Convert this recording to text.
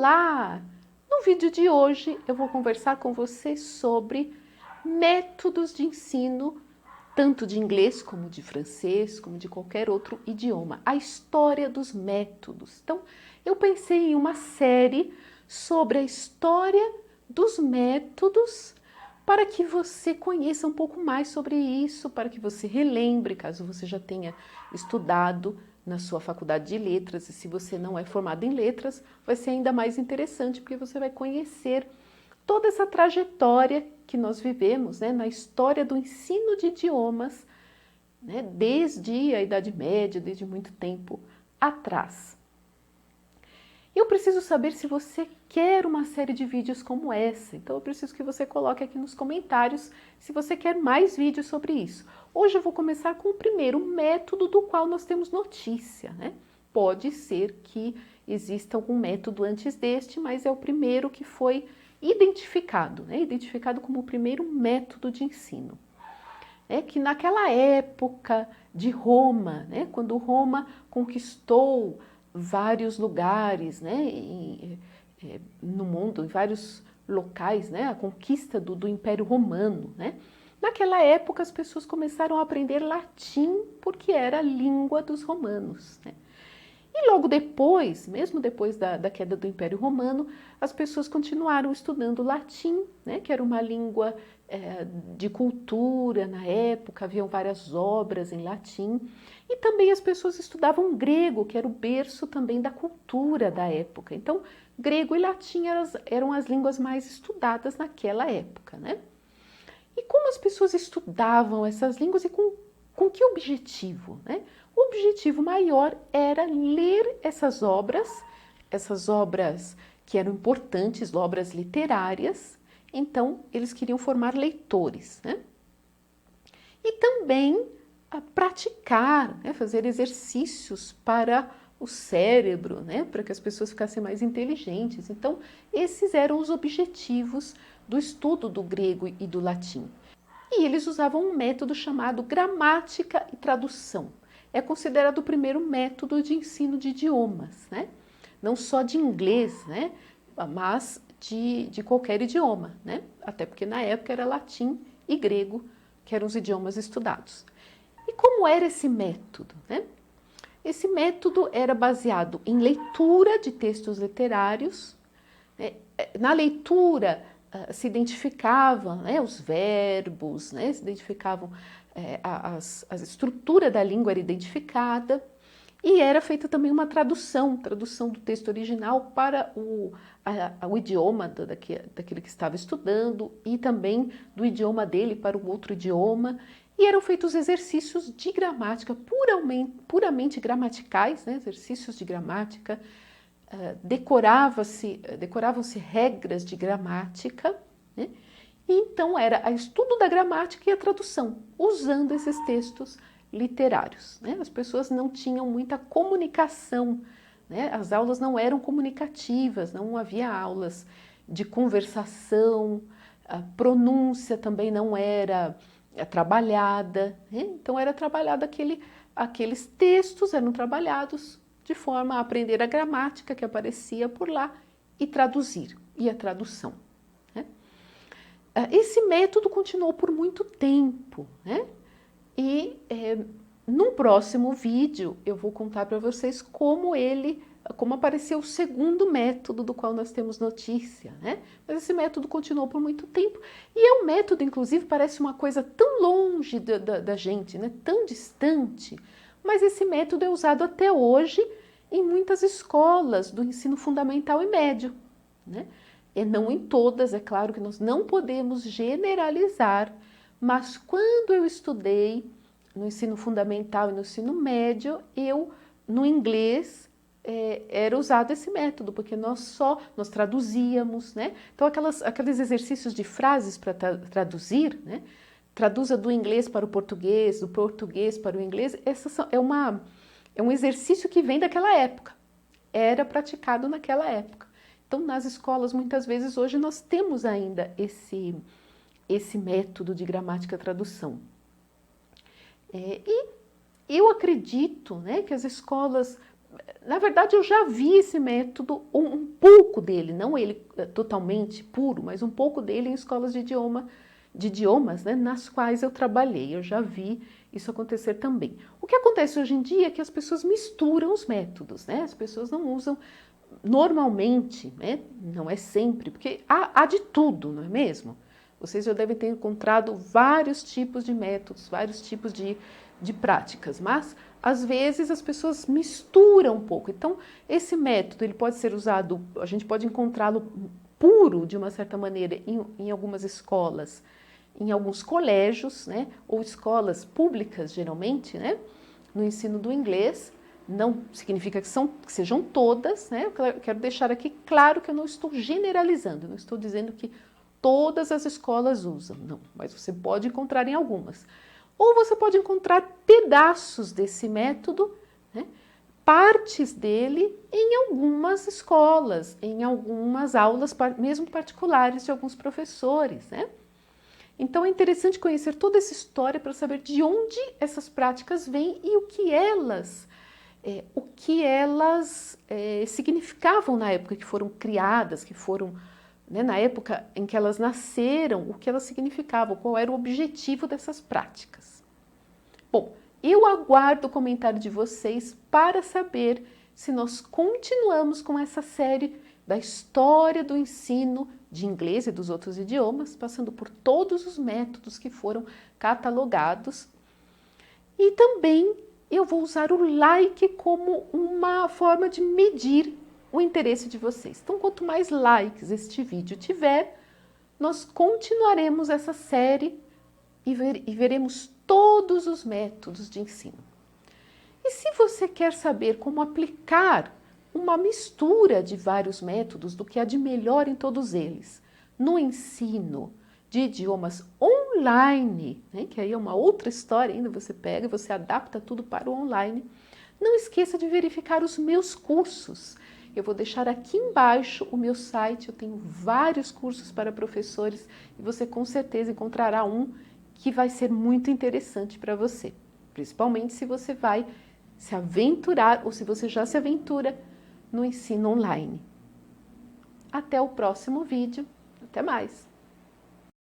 Olá! No vídeo de hoje eu vou conversar com você sobre métodos de ensino, tanto de inglês como de francês, como de qualquer outro idioma. A história dos métodos. Então, eu pensei em uma série sobre a história dos métodos para que você conheça um pouco mais sobre isso, para que você relembre, caso você já tenha estudado na sua faculdade de letras, e se você não é formado em letras, vai ser ainda mais interessante, porque você vai conhecer toda essa trajetória que nós vivemos, né, na história do ensino de idiomas, né, desde a Idade Média, desde muito tempo atrás. Eu preciso saber se você quer uma série de vídeos como essa, então eu preciso que você coloque aqui nos comentários se você quer mais vídeos sobre isso. Hoje eu vou começar com o primeiro método do qual nós temos notícia, né? Pode ser que exista algum método antes deste, mas é o primeiro que foi identificado, né? Identificado como o primeiro método de ensino. É que naquela época de Roma, né, quando Roma conquistou vários lugares, né, no mundo, em vários locais, né, a conquista do Império Romano, né, naquela época as pessoas começaram a aprender latim porque era a língua dos romanos, né. E logo depois, mesmo depois da queda do Império Romano, as pessoas continuaram estudando latim, né, que era uma língua de cultura na época, haviam várias obras em latim, e também as pessoas estudavam grego, que era o berço também da cultura da época. Então, grego e latim eram as línguas mais estudadas naquela época, né? E como as pessoas estudavam essas línguas e com que objetivo, né? O objetivo maior era ler essas obras que eram importantes, obras literárias, então eles queriam formar leitores, né? E também praticar, né? Fazer exercícios para o cérebro, né? Para que as pessoas ficassem mais inteligentes. Então, esses eram os objetivos do estudo do grego e do latim. E eles usavam um método chamado gramática e tradução. É considerado o primeiro método de ensino de idiomas, né? Não só de inglês, né? Mas de qualquer idioma, né? Até porque na época era latim e grego, que eram os idiomas estudados. E como era esse método, né? Esse método era baseado em leitura de textos literários, né? Na leitura se identificavam, né, os verbos, né, se identificavam, a estrutura da língua era identificada, e era feita também uma tradução do texto original para o idioma daquele que estava estudando, e também do idioma dele para o outro idioma, e eram feitos exercícios de gramática, puramente gramaticais, né, exercícios de gramática, decoravam-se regras de gramática, né? E então era o estudo da gramática e a tradução, usando esses textos literários, né? As pessoas não tinham muita comunicação, né? As aulas não eram comunicativas, não havia aulas de conversação, a pronúncia também não era trabalhada, né? Então era trabalhado aqueles textos eram trabalhados de forma a aprender a gramática que aparecia por lá e traduzir, e a tradução, né? Esse método continuou por muito tempo, né? E num próximo vídeo eu vou contar para vocês como apareceu o segundo método do qual nós temos notícia, né? Mas esse método continuou por muito tempo e é um método, inclusive, parece uma coisa tão longe da gente, né? Tão distante, mas esse método é usado até hoje em muitas escolas do ensino fundamental e médio, né? E não em todas, é claro que nós não podemos generalizar, mas quando eu estudei no ensino fundamental e no ensino médio, no inglês, era usado esse método, porque nós traduzíamos, né? Então, aqueles exercícios de frases para traduzir, né? Traduza do inglês para o português, do português para o inglês, é um exercício que vem daquela época, era praticado naquela época. Então, nas escolas, muitas vezes, hoje nós temos ainda esse método de gramática-tradução. E eu acredito, né, que as escolas Na verdade, eu já vi esse método, um pouco dele, não ele totalmente puro, mas um pouco dele em escolas de idiomas, né, nas quais eu trabalhei. Eu já vi isso acontecer também. O que acontece hoje em dia é que as pessoas misturam os métodos, né? As pessoas não usam normalmente, né? Não é sempre, porque há de tudo, não é mesmo? Vocês já devem ter encontrado vários tipos de métodos, vários tipos de práticas, mas às vezes as pessoas misturam um pouco. Então, esse método ele pode ser usado, a gente pode encontrá-lo puro de uma certa maneira em algumas escolas, em alguns colégios, né, ou escolas públicas geralmente, né, no ensino do inglês. Não significa que sejam todas, né? Eu quero deixar aqui claro que eu não estou generalizando, não estou dizendo que todas as escolas usam, não, mas você pode encontrar em algumas. Ou você pode encontrar pedaços desse método, né? Partes dele em algumas escolas, em algumas aulas, mesmo particulares de alguns professores, né? Então é interessante conhecer toda essa história para saber de onde essas práticas vêm e o que elas significavam na época que foram criadas, que foram, né, na época em que elas nasceram, o que elas significavam, qual era o objetivo dessas práticas. Bom, eu aguardo o comentário de vocês para saber se nós continuamos com essa série da história do ensino de inglês e dos outros idiomas, passando por todos os métodos que foram catalogados. E também eu vou usar o like como uma forma de medir o interesse de vocês. Então, quanto mais likes este vídeo tiver, nós continuaremos essa série e veremos todos os métodos de ensino. E se você quer saber como aplicar uma mistura de vários métodos, do que há de melhor em todos eles, no ensino de idiomas online, né, que aí é uma outra história ainda, você pega e você adapta tudo para o online, não esqueça de verificar os meus cursos. Eu vou deixar aqui embaixo o meu site, eu tenho vários cursos para professores e você com certeza encontrará um que vai ser muito interessante para você, principalmente se você vai se aventurar ou se você já se aventura no ensino online. Até o próximo vídeo, até mais!